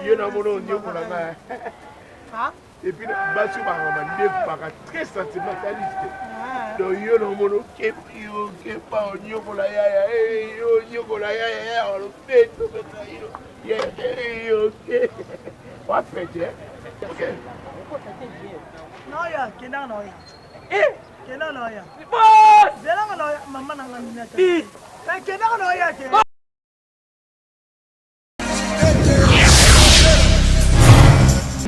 Yo na mono nyoko la nga. Ah? Et puis basu ba ngamba pas très sentimentaliste. Donc yo na mono ke pa nyoko la ya yo nyoko la ya on le fait tout ça yo. Yeah, OK. Pas fait OK. Non ya, kena no ya. Kena no ya. Boss! Zela no ya, mama na ngana. Bi. Kena no ya ke.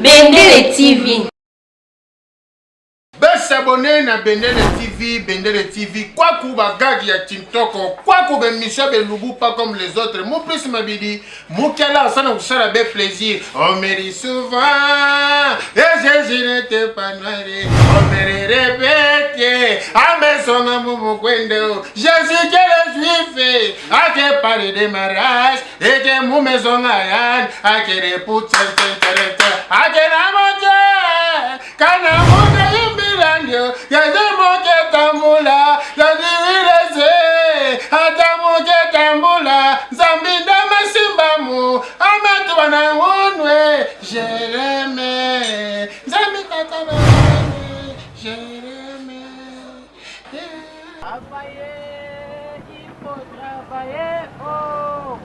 Bendele TV. S'abonner na Bendele TV, quoi qu'on bagage ya Tintoko, quoi qu'on ben Michel Beloubou pas comme les autres, mon plus m'abidi, mon kala ça nous sera bien plaisir, on me dit souvent, et je n'étais pas noiré, on me répète, à mes sons à mon kwendo, je suis que le juif, à que parler de mariage, et que mon maison à yann, à que les poutres, à que la montagne, quand la montagne, Yademoke tambula, yadireze, adamoke tambula, zambinda masimbamu, amatwana unwe, Jérémie, zambika tabane, Jérémie. Travailler, il faut travailler, oh,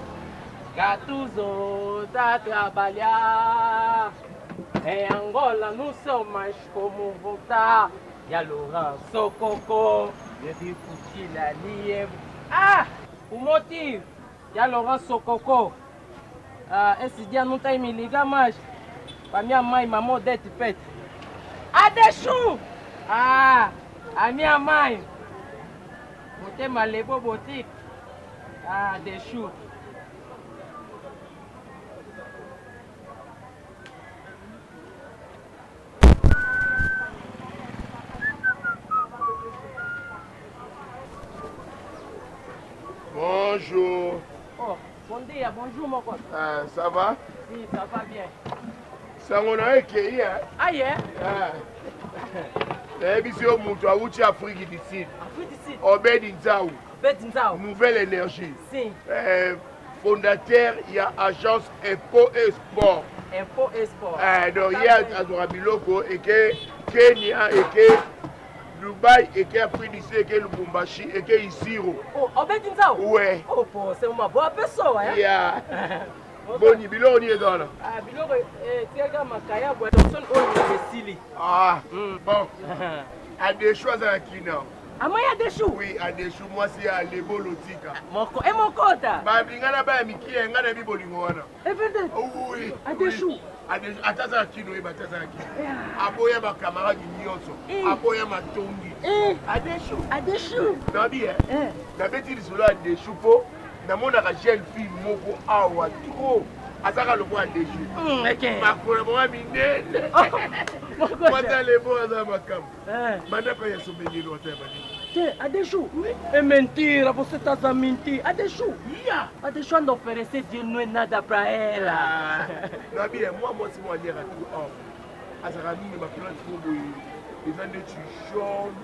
car tous autres à travailler. Et Angola, nous sommes comme Vota. Y'a Laurent Sokoko. Y'a des foutis la lièvre. Ah! Pour motif. Y'a Laurent Sokoko. Et si dia nous taille mes ligamage. Parmi à maille, maman d'être pète. Ah, des choux! Ah! Ami à maille. Moté ma lebo boutique. Ah, des choux. Bonjour. Oh, bon dia, bonjour mon pote. Ah, ça va? Oui, ça va bien. Ça on a écrit hein? Ah, yeah? Ah. Eh bien, c'est mon toit, où tu Afrique du Sud. Afrique du Sud. Obed Nzaou. Obed Nzaou. Nouvelle énergie. Si. Fondateur, il y a agence Info et Sport. Info et Sport. Donc, il y a Azorabiloko et que Kenya et que Dubaï et que Afrique du Sud et que Lubumbashi et que Isiro. Oh, Obed Nzaou? Ouais. Oh, c'est ma bonne personne, hein? Yeah. Boni, bilo on y est dans là. Ah, bilo, tu as makaya, bois, donc son on est sili. Ah, bon. À des choses à qui non? Ah, moi, il y a des choux? Oui, à des choux, moi, c'est à l'Ebo Lotika. Et mon compte? Bah, bingana ba miki, ngana bi bolingoana. Et peut-être? Oui. À des choux? Ataza kino et bataza kino. Aboya ba camarade nyonso. Aboya matongi. À des choux. À des choux. Non bien. Na beti lisolo à des choux po. Na mona ka jeune fille moko awa trop. Azaka le bois des choux. OK. Ma ko mo minene. Moi dans les beaux dans ma cam. Manda pa yeso bengi lo ta bani. À des choux? É mentira, você está a mentir. À des choux? À des choux, não oferecer dinheiro não é nada para ela. Non bien, moi c'est moi dire à tout. Azaka ni ma plante pour ils ont des jaune,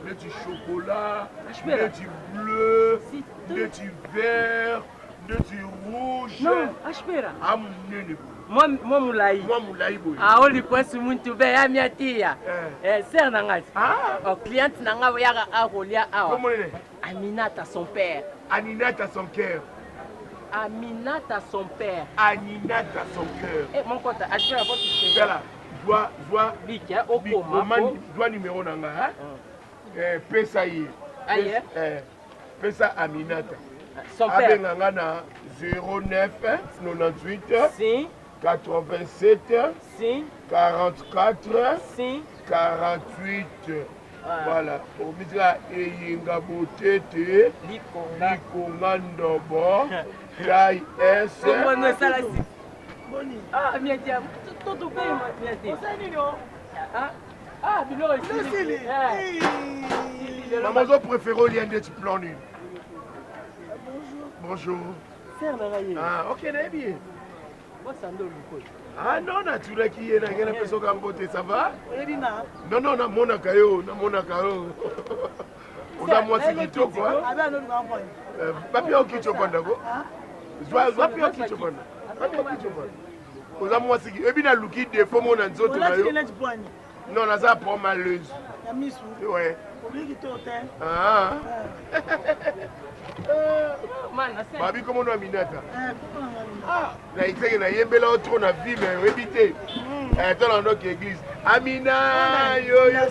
des chocolat, des bleu, des vert, des rouge. Non, espera. Ah mon nene. Moi moulai. Moi moulai boy. Ah, on lui passe muito bem, a minha tia. C'est nangati. Ah. O cliente nanga yaga a rolia awa. Comment il est? Aminata son père. Aninata son cœur. Aminata son père. Aninata son cœur. Eh mon compte, espera votre chérie. Voilà. Doit Bik ya okoma. Doit numéro nanga. Pesa yi. Aye. Pesa Aminata. Son père. Abenganga na 09 98 Si. 87 Si. 44 Si. 48. Voilà. Au mitla eyinga botete. Likonga ndobo. Taille S. Comment nous ça là si? Boni. Ah, minha tia, tudo bem, minha tia. Você é nino? Ah, bilo ici. Maman, je préfère au lien de tu plan nul. Bonjour. Ah, ok, très bien. Ah non, naturel qui est dans la personne qui ça va? Non, non, non, mon akayo, non, mon akayo. On a moi c'est qui quoi? Papier qui tu prends d'accord? Papio qui tu prends? oza mwasi ebi na luki défaut mona nzoto na yo non naza po maleuse ya misu ouais obiki to te babi komono aminata na iteke na yembela o trop na vie mais oyebi te tala ndoki église amina yoyo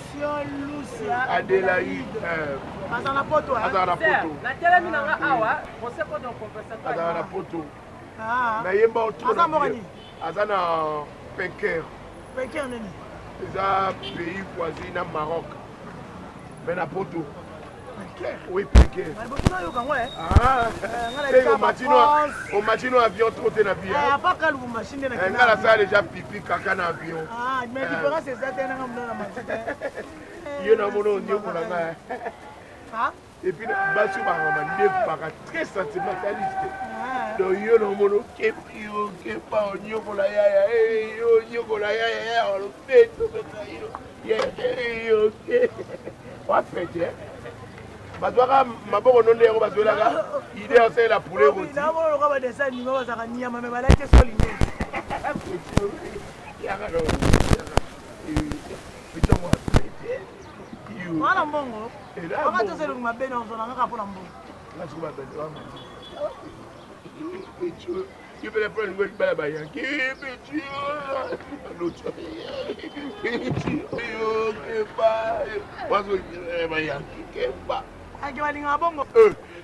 Adélaïde aza na poto azala na poto natelemi nanga awa moseko donc conversation azala na poto nayemba o trop na vie aza na Penker nini eza pays voisin na Maroc mais na poto oui Penker au matino avion trop te na vie nga nasala déjà pipi kaka na avion ye na mona oniokola nga et puis basi bakama ndefu baka très sentimentaliste donc yo na mona okepa oniokola yaya oniokola yaya olopeto oke wafete bazwaka maboko no ndenge bazwelaka ide osalela poulet roti namonoka badesa nima bazaka nyama me balaki soline wana mbongo akatoselungu mabe na ozona ngaka mpona mbongo You better put it by my hand. Keep it you. What's with my hand? Ake balinga bongo.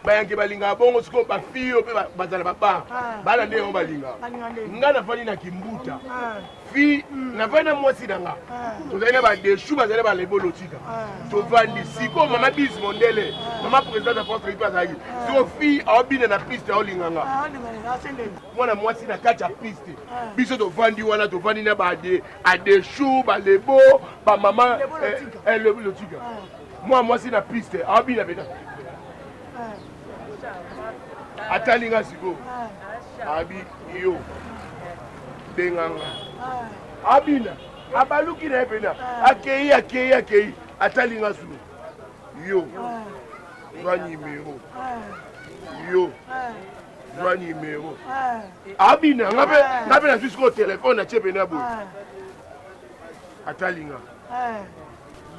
Bayanke balinga bongo siko ba fio pe bazala papa. Bana nde balinga. Nga na fani na kimbuta. Fi na fana mwasi nanga. Tozana ba de chou bazala ba lebolo tika. To vandi siko mama bis mondele. Mama président de force ripa zaki. So fi obine na piste olinganga. Mwana mwasi na kacha piste. Biso to vandi wana to vandi na ba de chou ba lebo ba mama lebolo tika. Moi c'est la piste, abi la beta. Atalinga siko. Abi yo. Benganga. Abina. Abaluki na bena. Akei. Atalinga siko. Yo. Droit numéro. Yo. Droit numéro. Abina, ngabe na jusqu'au téléphone na tshebena bo. Atalinga.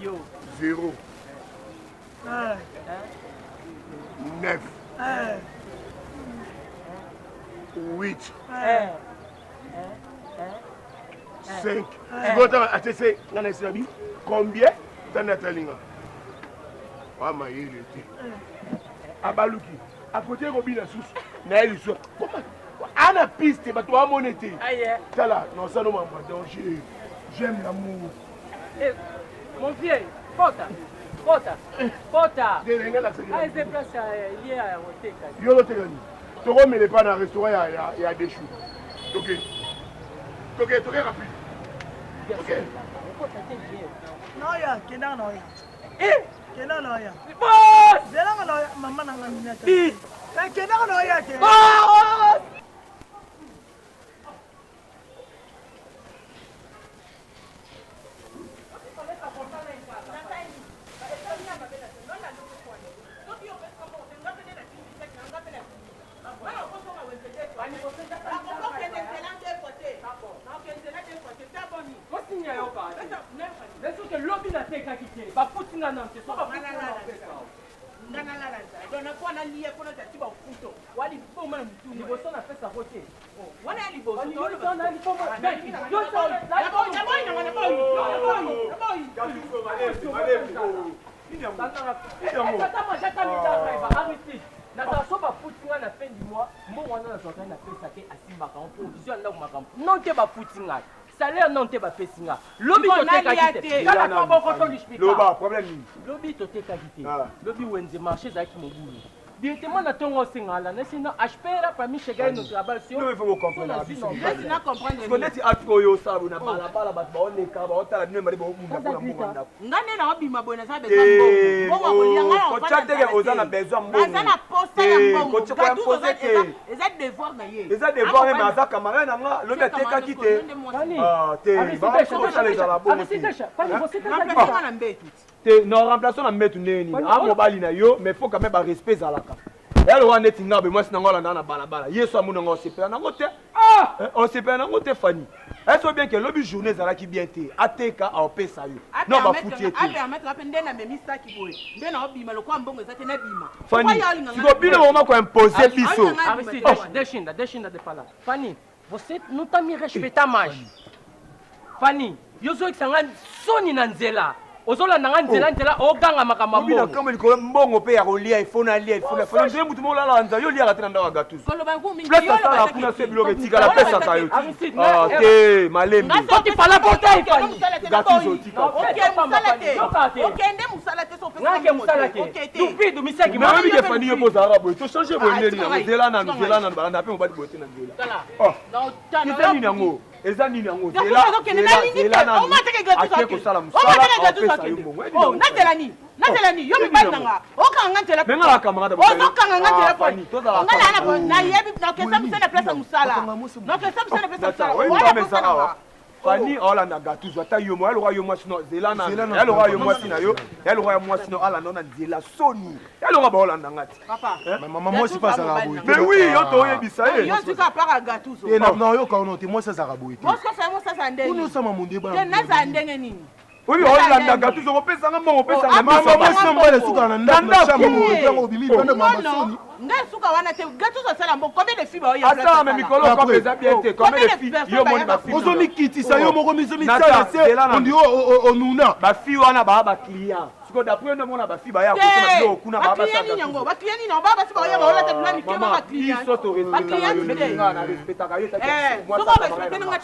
Yo. 0 9 8 5 combien Tanatalinga Abaluki à côté Robina Sous Naël Ana piste bato wa monete tala non ça non m'a danger j'aime l'amour mon vieux Pota. Ah, c'est place il y a hôtel. Yo l'hôtel. Tu remets les pas dans le restaurant, il y a des choux. Ok, rapide. Ok. Non, il y a Kenan. Kenan, il y a. Boss! Maman n'a pas mis. Vite! Kenan, il y a. Boss! salaire non te ba pesinga lobi to te kakite kala ko boko to lishpika loba problème lobi to te kakite lobi wenze marché zaki mobulu directement na tongo singala na sinon aspera parmi chegai no travail sur non il faut comprendre je na comprendre ce qu'on est atro yo sabu na bala ba on ka ba otala bino mari ba munda ko munda ngane na obima bona sa besoin mbongo ko lianga ko chateke ozana besoin mbongo azana posta ya mbongo ko chako poste ke eza devoir na ye eza devoir mais aza camarade nga lobi te kakite te ba ko chala za la bongo non remplaçant na mbetu neni a mobali na yo mais faut quand même ba respect za la ka elle wana tinga be moi sinanga la na balabala yeso amuna ngo sepela nango te On s'est pas nango te Fanny. Est-ce bien que le journée zala qui bien té ateka a opesa yo. Non ba fouti été. Fanny, tu dois bien moment qu'on imposer biso. Deshinda de pala. Fanny, você não tá me respeitando mais. Fanny, eu sou que sanga soni na nzela. Ozola nanga nzela oganga makambo. Bina kama liko mbongo pe ya kolia ifona lia ifona. Fana ndio mutu mola la nza yo lia katena ndawa gatuzo. Place ça la kuna se bilo tika la pesa kayo. Ah te malembi. Ngati fala porta ifani. Gatuzo tika. OK, ndé musala te so pesa. Ngake musala te. Tupidu misaki ma bi ke Fanny yo poza arabo. To changer bo ndeni na nzela na ba na pe mo ba di bote na nzela. Oh. Kita ni nango. Eza nini yango zela na ake kosala musala Natelani yo mibali nanga okanga ntela menga la camarade okanga ntela Fanny ngala na yebi na kesa musala place musala na kesa musala place musala Fanny olanda gatuzo ata yo mo alora yo mo sino zela na alora yo mo sino yo alora yo mo sino ala nona zela soni alora ba olanda ngati papa maman moi c'est pas ça raboui mais oui yo to yebisa yo tu ka para gatuzo et non yo ka on te moi ça raboui moi ce que fait moi ça ndenge nous sommes mon débat na za ndenge nini oui olanda gatuzo ko pesa nga mo pesa nga maman moi c'est mbale suka na ndanda chambre yango bimi bana mama soni ngai suka wana te gatuzo sala mbo combien de filles ba yo asa mais mikolo ko pesa bien te combien de filles yo moni ba filles ozo mikitisa yo moko miso mitala se on dit onuna ba filles wana ba client siko d'après no mona ba filles ba ya ko tona yo kuna ba ba sa ba client ni na ba ba si ba yo ba ola te plan ni ke ba client ba client na respecta ka yo ta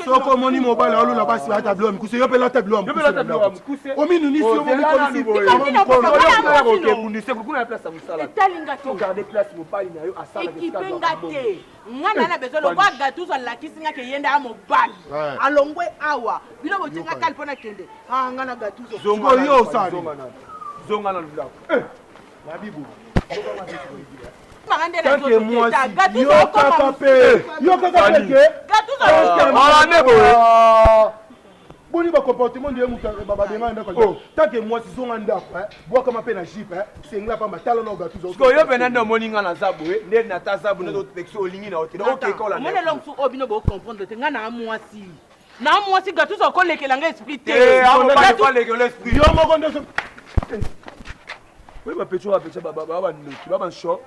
soko moni mobile alo na basi ata blo mkuse yo pela ta blo mkuse o minu ni si yo moni ko si ko bundise ko kuna place musala to garder place mo pali na yo asala ke ngate ngana na bezo lo kwa gatuzo la kisinga ke yenda mobile alongwe awa bilo botinga kalpona kende ngana gatuzo zongo yo sa zonga na lula la bibu que moi yo kaka pe boni ba comportement de muta baba de nganda ko tant que moi si zonga ndako boa kama pe na jeep sengla pa matalo na gatuzo ko yo benanda moninga na zabu nde na tazabu na pexo olingi na hotel OK ko la mona long su obino bo comprendre te ngana mwasi na mwasi gatuzo ko lekela nga esprit te pas lekela esprit yo moko ndo oui ba pecho baba baba ndoki baba sho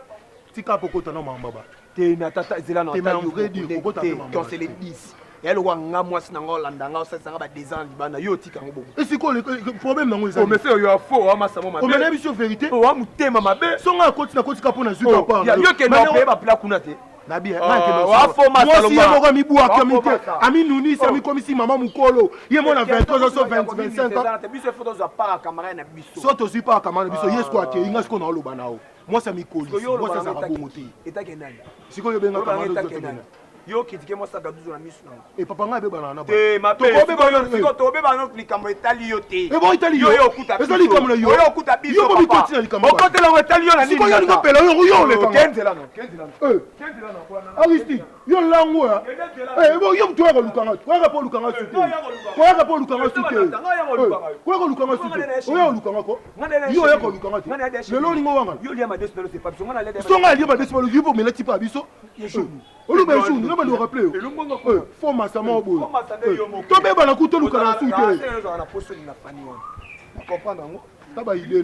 tika pokota na mama baba te na tata zela na tata yo ready pokota na mama quand c'est les 10 elle wanga mwasi na ngo landa nga ça sanga ba 2 ans libana yo tika ngo bongo et c'est quoi le problème na ngo ezali o monsieur yo a faux wa masamo mabe o mena biso vérité o wa mutema mabe songa koti na koti kapona zuka pa yo ke no pe ba pla kuna te na bien wa faux masalo moi si yemo mi bua kamite ami nuni si ami komisi mama mukolo yemo na 23 so 25 ans biso faut za para camarade na biso so to si pas camarade biso yesko ate inga sko na loba nao moi ça mi koli moi ça ça bongo te eta kenani siko yo benga camarade yo kitike mo saka duzo na misu na e papa nga be bana na te ma pe to be bana likambo etali yo te e bo itali yo yo kuta biso likambo yo yo kuta biso yo ko kotina likambo o kotela ngo etali yo na nini siko yo ngo pela yo le kanga kenzela no Aristide yo lango e bo yo mtu wako lukanga kwa po lukanga sute kwa po lukanga sute kwa ko lukanga sute o yo lukanga ko yo yo ko lukanga te le lo ningo wanga yo lia ma desipelo c'est pas songa na lede songa lia ma desipelo yo bo melati pa biso olu be jour no ba le rappeler fo masama obo to be bana ku to lukanga sute na poso ni na fani wana comprendre ngo taba idée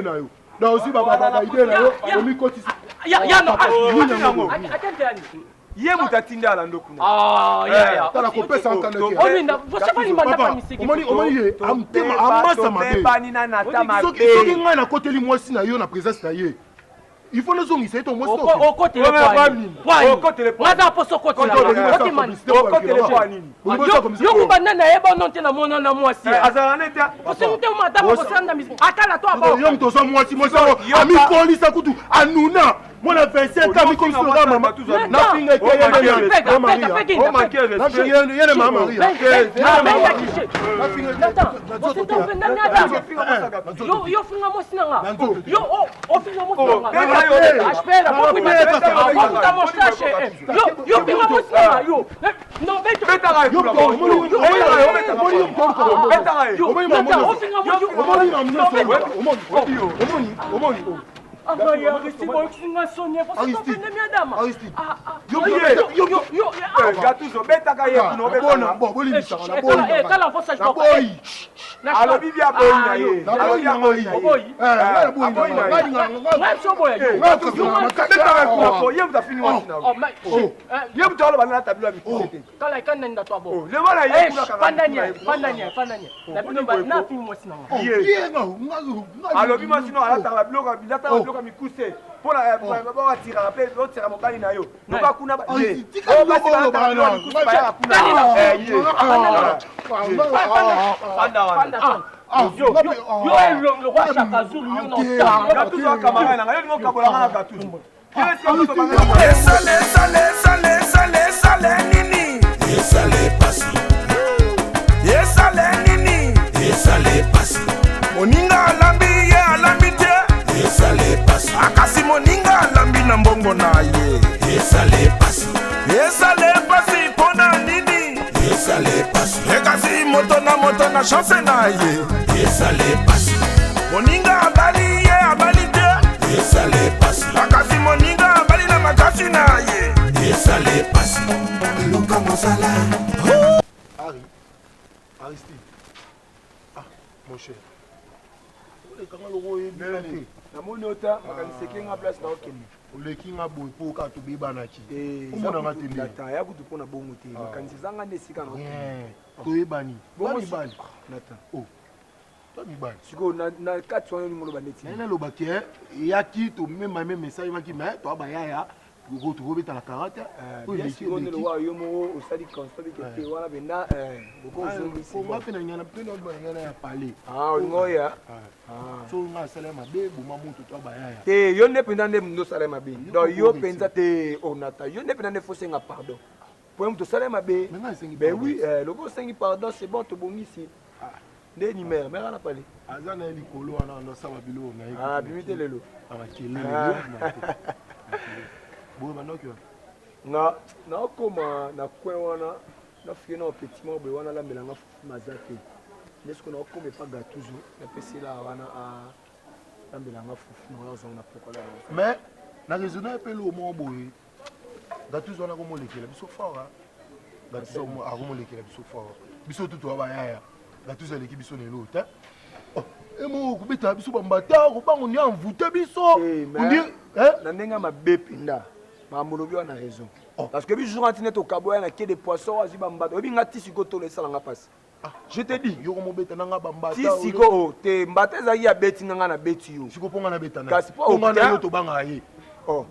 na yo na aussi baba idée na yo o mi kotisi ya no ye mutatinda ala ndokuna ya tala ko pesa nkanda ke olinda você vai limanda pa misiki omoni ye amtema amasa mabe bani na nata mabe soki ngai na koteli mwasi na yo na présence na ye il faut nous zongisa eto mwasi au côté le point ngada poso côté la côté man au côté le point nini yo kubanda na yeba non te na mona na mwasi azala neta você não tem uma dama você anda misiki atala to aba yo mtoza mwasi mwasi ami polisa kutu anuna mona 27 ans mi comme ça mama na finga ke ye mama Maria você tá vendo nada yo funga mosi nanga yo o funga mosi nanga espera vou te mostrar yo funga mosi nanga yo não omoni Ah, mais il y a Aristide, bon, tu m'as sonné, parce que tu as fait une madame. Aristide. Yo, Gattuso, bêta kaye kuno bêta. Bon, bolimi ça na boy. Kala faut ça je boy. Alors bibi a boy na ye. Alors bibi a boy. Boy. Na boy. Ouais, so boy. Na to na bêta ko ko yem ta fini wa fina. Oh, mais yem to lo bana tabilo bi tete. Kala kan nenda to bo. Le bana ye kuna ka. Pandanya. Na bino ba na fi mo sina. Ye nga. Alors bibi ma sino ala ta bloka mi kuse. Pour la ba tira pe lo tira mo bali na yo. No ba kuna ba. Tika lo bolo ba na. Yo, le roi Chaka Zulu, yo non moninga alambi ye alambi te akasi moninga alambi na mbongo na ye esale pasi mpona nini ekasi moto na chance na ye moninga abali ye abali te akasi moninga abali na makasi na ye luka mosala Aristide. Ah, mon cher. Comment le roi est bien fait? Na moni ota makaniseke nga place na okende. Oleki nga boy po ka to be banaki. Omona nga tembe. Data ya kutu pona bongo te. Makanisi zanga nde sika na okende. To e bani. Bongo Ni bani. Nata. Oh. To ni bani. Siko na kati wana ni ngolo baneti. Na lo bakie yaki to même message maki mais to ba yaya. Go to go beta la karate. Bien sûr on le voit yo mo au stade constat que te wana benda boko zongi si. Ko ngapena nyana pe no nyana ya parler. Ah ngoya. So nga salema be buma mutu to ba yaya. Te yo ne penda ne ndo salema be. Do yo penza te onata. Yo ne penda ne faut senga pardon. Pour mo to salema be. Ben oui, le go sengi pardon c'est bon to bongi si. Nde ni mère na parler. Azana likolo wana ndo saba bilo na yiki. Ah bimite lelo. Aba kelele. Bon maintenant que na koma na coin wana na fie na petit mo be wana la melanga mazate nesko na koma pa Gattuso na pesi la wana a la melanga fufu na zo na pokola mais na raisonner pe lo mo boy Gattuso na ko mo lekela biso fort Gattuso mo a ko mo lekela biso fort biso tutu ba yaya Gattuso leki biso ne lo ta et mo ko beta biso bambata ko bango ni envoûter biso on dit na ndenga mabe pinda mamolobi wana raison parce que biso rentine to kaboya na quai de poisson azi bambata obi ngati siko to lesala nga passe je te dis yo mo beta na nga bambata ti siko te mbata ezaki ya beti nga na beti yo siko ponga na beta na kasi po ponga na yo to banga ye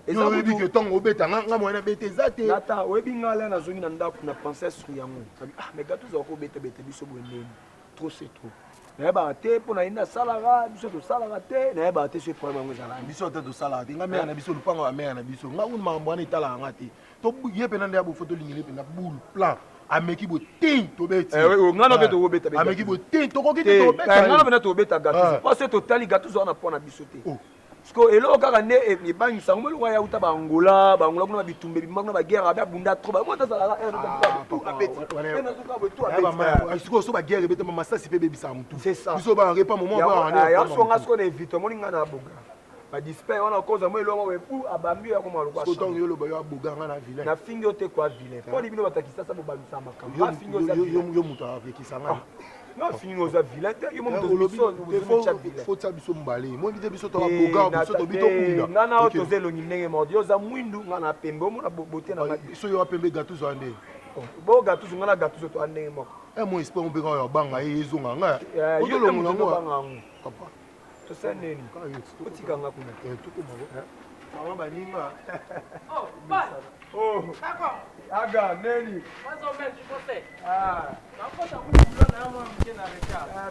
eza oyebi ke ntongo obeta nga mwana beta eza te ata oyebi nga le nazongi na ndako na pensé sur yango mais Gattuso azoko beta biso boye ndeni trop c'est trop nayebaka te mpo na ye nasalaka biso tosalaka te nayebaka te so problème yango ezalaka biso te tosalaka te nga mere na biso lupango ya mere na biso nga kuna makambo wana etalaka nga te to ye mpena nde ya bofo tolingeli mpena bulu plan ameki botin tobeti ngana mpe tokobeta ameki botin tokoki te ngana mpena tokobeta Gattuso mpo se totali Gattuso wana mpo na biso te parceque eloko kaka nde ebangisango mo eloko yauta bangola kuna babitumba ebima kuna bagere abe abunda tro bango tazalaka sikoyo so bagere ebetama masasi mpe ebebisaka motu biso barepa momyansoka siko na évite omoni nga na aboga badispe wana okoza mo eloko epu abambi oya koma lokotongo yo loba yo aboga nga na vilain nafingi yo te kwa vilain mpo libino batakisasa bobamisa makambo yo moto avekisa nga nafingi oza vilain te yo mo tia biso mbale moyebi te biso tobaboga biso tobi tokunda nga na oyo toza elongi ndenge mordi yo oza mwindu nga na pembe omona bote na so yo wapembe Gattuso ande bo Gattuso nga na Gattuso toa ndenge moko mo espère mpenga oyo abanga ye ezonga nga otolongolango tosa neni otikanga kuna mama baninga aga neni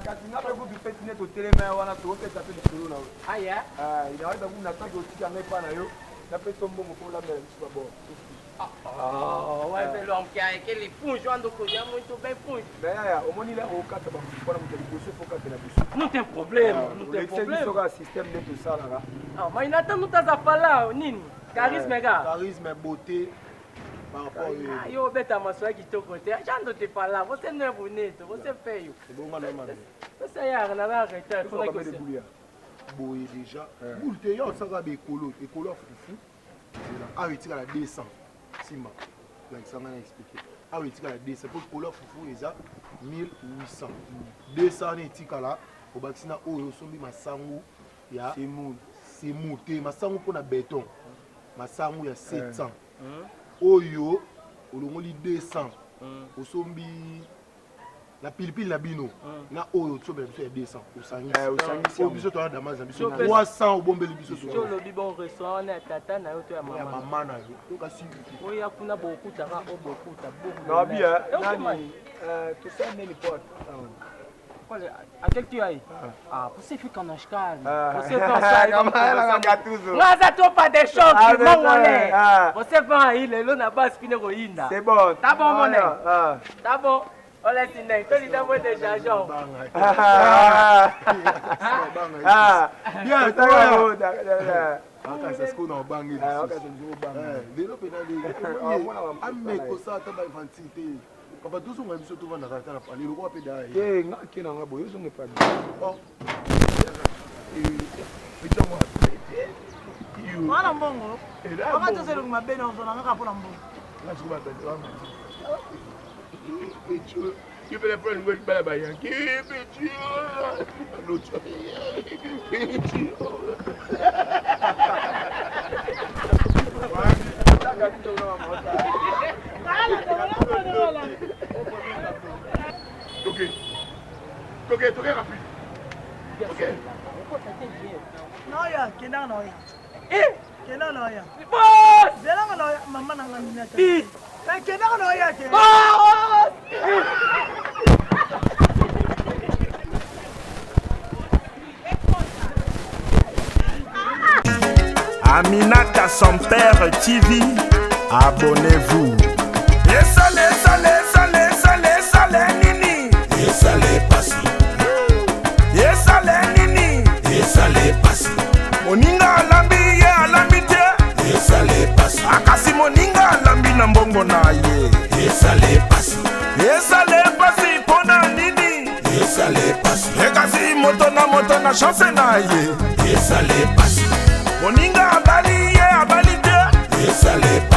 kasi nga mpe kutu peti ne totelema wana topesa mpe likolo na inaweza kuna tanke otika ngai mpa na yo napesa mbongo mpo olambela biso babor aquele punho ando colhendo muito bem punho. Omoni lá o cara para muito ligoso foca na bicho. Não tem problema, não tem problema. Jogar sistema dentro do sala lá. Ah, mas ainda não estás a falar, Nini. Carisma é gar. Carisma é beauté. Eu beta mas só que estou contente. Já não te falar, você não é bonito, você é feio. Bom mano, mano. Você é na arreta, como é que você? boye déjà boule te yo osaka ekolo ya fufu awa etikala 200 nsima lakisanga na expliqué awa etikala 200 mpo ekolo ya fufu eza 1800 200 wana etikala obakisi na oyo osombi masangu ya semu te masangu mpo na beton masangu ya 700 oyo olongoli 200 osombi la pilipili na bino na oyo tsobela biso ya 200 osangisi biso toana damage na biso 300 obombeli biso tolobi bon restaurant na tata na yo to ya mama na yo tokasi oya kuna bokutaka o bokuta nabia nani tosala nini po à quel tu ailles? Ah, você fica na escala. Você Mas a tropa de choque, mongolé. Você vai aí, lelo na base pine roinda. C'est bon. Tá bom, moné. Tá bom. Olha esse nem, tô lhe dando de jajão. Bien, tá bom. Akasa siku na obangi. Lelo pena ameko sa taba infantil te. Papa tous on a biso to vanda kata na pali loko pe dai. Eh ngaki na ngabo yozo ngepa. Oh. Mwana mbongo. Kama toselo ngabena uzona ngaka pona mbongo. Ngathi kuba bende wami. You better put in good bye bye. Keep it you. No Ok, rapide. Ok. Non, ya, kenda no ya. Kenda no ya. Boss! Zela no ya, mama na ngamina. Kenda no ya ke. Boss! Aminata son père TV, abonnez-vous. Sale nini. Sale pasi. Sale nini. Sale pasi. Moninga alambi ye alambi te. Sale pasi. Akasi moninga alambi na mbongo na ye. Sale pasi. Sale pasi pona nini. Sale pasi. Ekasi moto na chance na ye. Sale pasi. Moninga abali ye abali te. Sale pasi.